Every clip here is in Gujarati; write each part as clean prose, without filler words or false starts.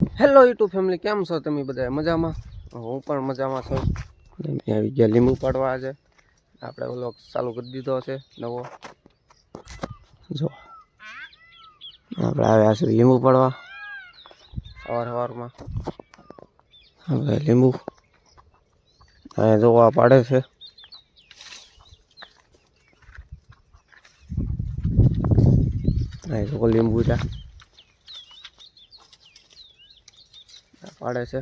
હેલો યુટ્યુબ ફેમિલી, કેમ છો તમે બધા? મજામાં? હું પણ મજામાં છું. મેં આવી ગયા લીંબુ પાડવા. આજે આપણે ઓલો ચાલુ કરી દીધો છે નવો. જો આપણે આવ્યા છે લીંબુ પાડવા સવારમાં. હવે લીંબુ જોવા પાડે છે. લીંબુ પાડે છે.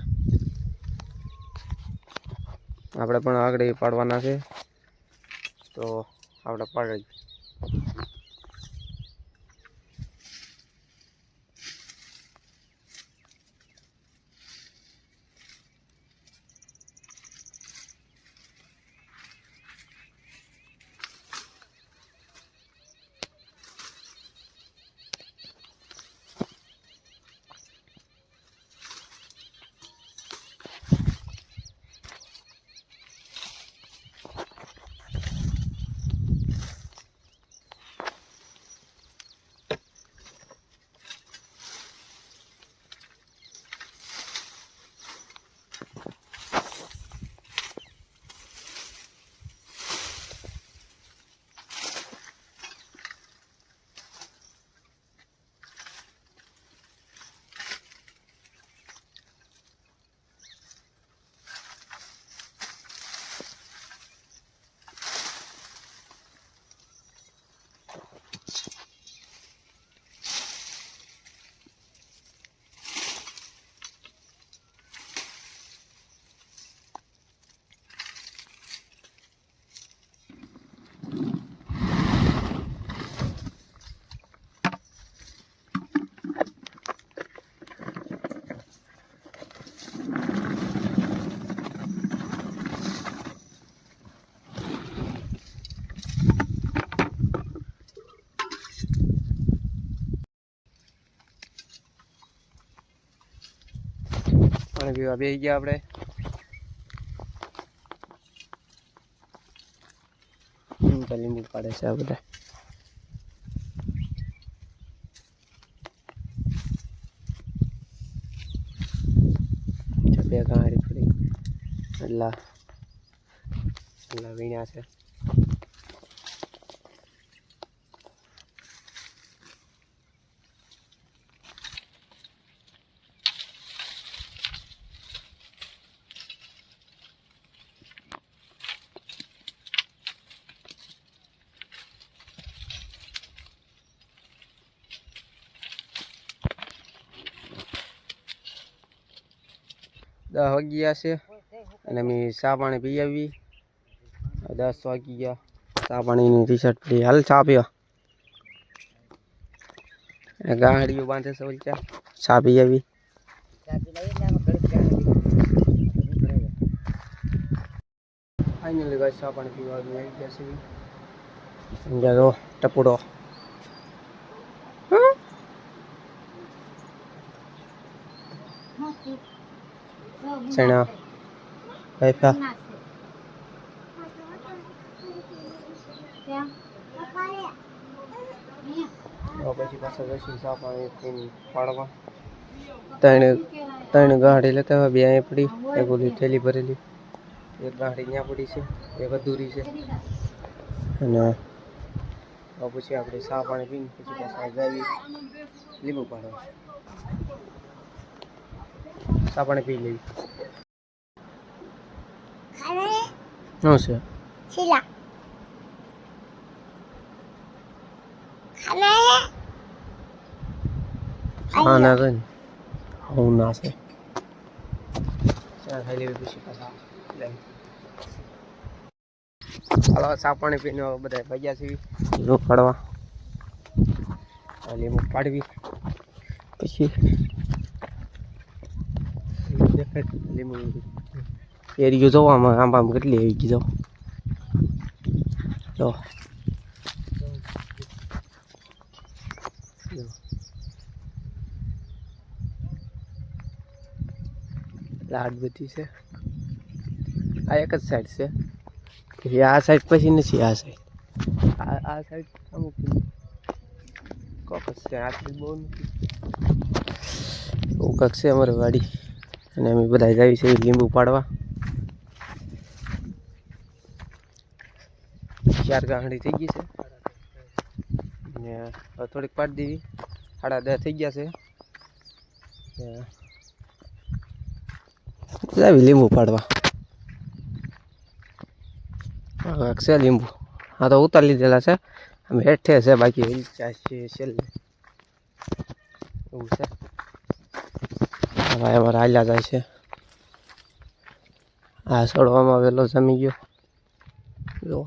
આપણે પણ આગળ પાડવાના છે, તો આપણે પાડી. પાણી પીવા બેસી ગયા આપણે. લીંબુ પાડે છે આ બધા. બે ગાડી પડી એટલા વીણ્યા છે. દસ વાગ્યા છે અને અમે ચા પાણી પી આવી. 10 વાગી ગયા. ચા પાણીની ટી શર્ટ પડી. હાલ ચા પીવા. ગાડીઓ બાંધે છે ઓલી ચા પી આવી. ફાઇનલી ગાઈસ ચા પાણી પીવા આવી ગયા છે. સમજાવો ટપુડો. સેના પૈસા પછી પાછા જઈશું ચા પાણી પીને પાડવા. ત્રણ ગાડી લેતા હોય. બે અહીં પડી, એક ઓલી થેલી ભરેલી, એક ગાડી ત્યાં પડી છે, એક અધૂરી છે. અને પછી આપણે ચા પાણી પીને પછી પાછા જાવી લીંબુ પાડવા. ચા પાણી પી લેવી. શું છે? શીલા હા ના કઈ હું ના છે. ચા ખાઈ લેવી પછી પાછા હાલો ચા પાણી પીને બધા ભગ્યા છે લીંબુ પાડવા. લીંબુ પાડવી પછી લીંબુ એરિયો જોવામાં આંબામાં કેટલી આવી ગઈ. જો લાડ બધી છે. આ એક જ સાઈડ છે. પછી આ સાઈડ પછી નથી. આ સાઈડ આ સાઈડ અમુક કોકસ છે. આ સાઈડ બહુ નથી. કાંક છે અમારી વાડી અને અમે બધા જઈએ છીએ લીંબુ પાડવા. 4 ગાંહડી થઈ ગઈ છે ને હવે થોડીક પાડી દેવી. 10:30 થઈ ગયા છે. જાવી લીંબુ પાડવા. કાંક છે લીંબુ. હા તો ઉતારી લીધેલા છે. અમે હેઠે છે બાકી વેચા છે છેલ્લે એવું છે. હવે અમારે હાલ્યા જાય છે. આ સડવામાં વેલો જમી ગયો. જો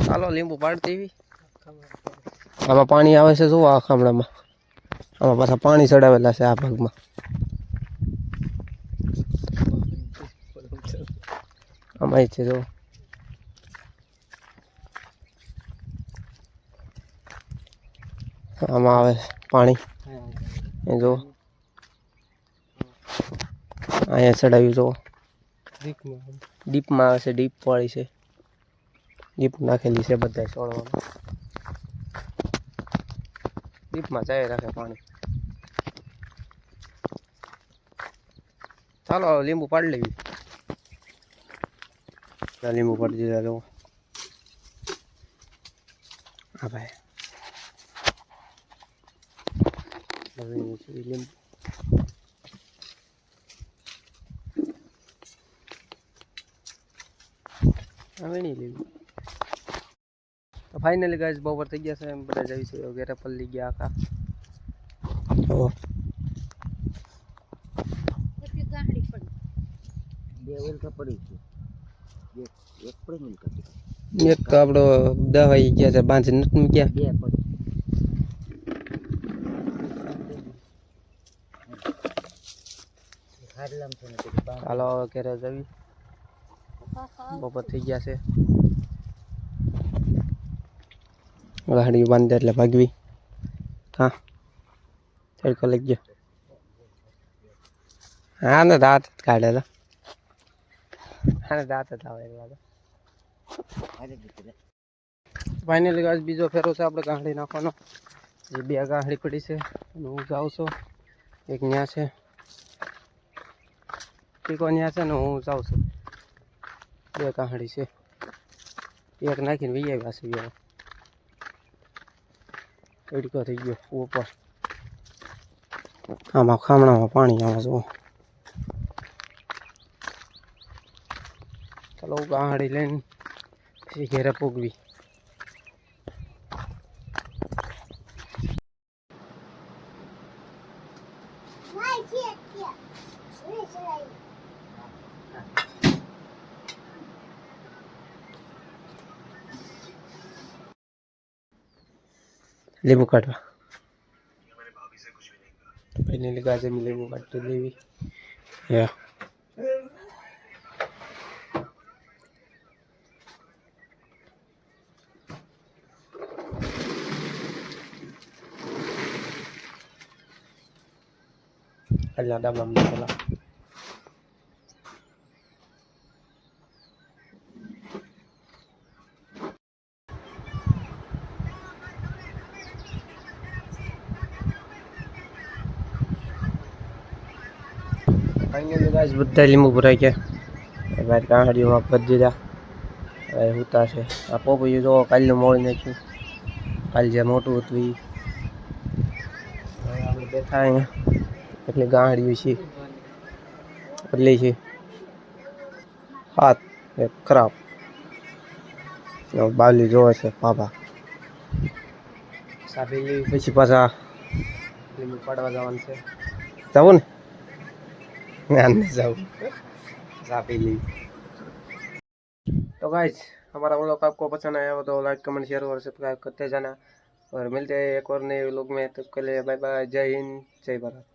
ચાલો લીંબુ પાડી દેવી. આમાં પાણી આવે છે જુઓ આ ખામણામાં. આમાં પાછા પાણી ચડાવેલા છે આ ભાગમાં. આમાં છે જો આમાં આવે પાણી એ જો અહીંયા ચડાવ્યું જો ડીપમાં આવે છે. ડીપ વાળી છે. ડીપ નાખેલી છે બધા છોડવામાં. ડીપમાં જાય રાખે પાણી. ચાલો લીંબુ પાડી લેવી. લીંબુ પાડી દીધા જો. હા ભાઈ લીંબુ હવે નહીં લીંબુ તો ફાઇનલી ગાઈસ બપોર થઈ ગયા છે. એમ બધા જઈ છે ઘેરે પલ્લી ગયા આખા. એક તો આપણો દવાઈ ગયા છે બાંધ નથી મૂક્યા. ચાલો હવે ઘરે જવી. બપોર થઈ ગયા છે. ગાડી બાંધે એટલે ભાગવી. હા તડકો લઈ ગયો. હા ને દાંત કાઢેલા. હા ને દાંત જ આવે લાગે. ફાઇનલી ગાઈસ બીજો ફેરો છે આપણે ગાંહડી નાખવાનો. એ 2 ગાંહડી પડી છે. હું જાઉં છું. એક ન્યા છે. ટીકો ન્યા છે ને હું જાઉં છું. 2 ગાંહડી છે. એક નાખીને વહી આવ્યા છે. તડકો થઈ ગયો ઉપર. આમાં ખામણામાં પાણી આવે જુઓ. ચાલો ગાંહડી લઈને પછી ઘેરે પૂગવી. લીંબુ કાઢવા ફાઇનલી ગાજે લીંબુ કાઢી લેવી. અલ્લા ડાબા મૂકેલા. ફાઇનલી ગાઈસ બધા લીંબુ ભરાઈ ગયા. બહાર ગાંહડીઓમાં ભરી દીધા. હવે ઉતા છે. આ પોપૈયું જો કાલનું મોડી નાખ્યું. કાલ જે મોટું હતું એ. આપણે બેઠા અહીંયા એટલે ગાંહડીઓ છે બદલી છે. હાથ એક ખરાબ બાલી જોવે છે પાપા. સાબી લેવી પછી પાછા લીંબુ પાડવા જવાનું છે. જવું ને જવું સાબી લેવી. तो गाइस हमारा व्लॉग आपको पसंद आया हो तो लाइक कमेंट शेयर और सब्सक्राइब करते जाना और मिलते हैं एक और नए व्लॉग में। तब के लिए बाय बाय। जय हिंद जय भारत।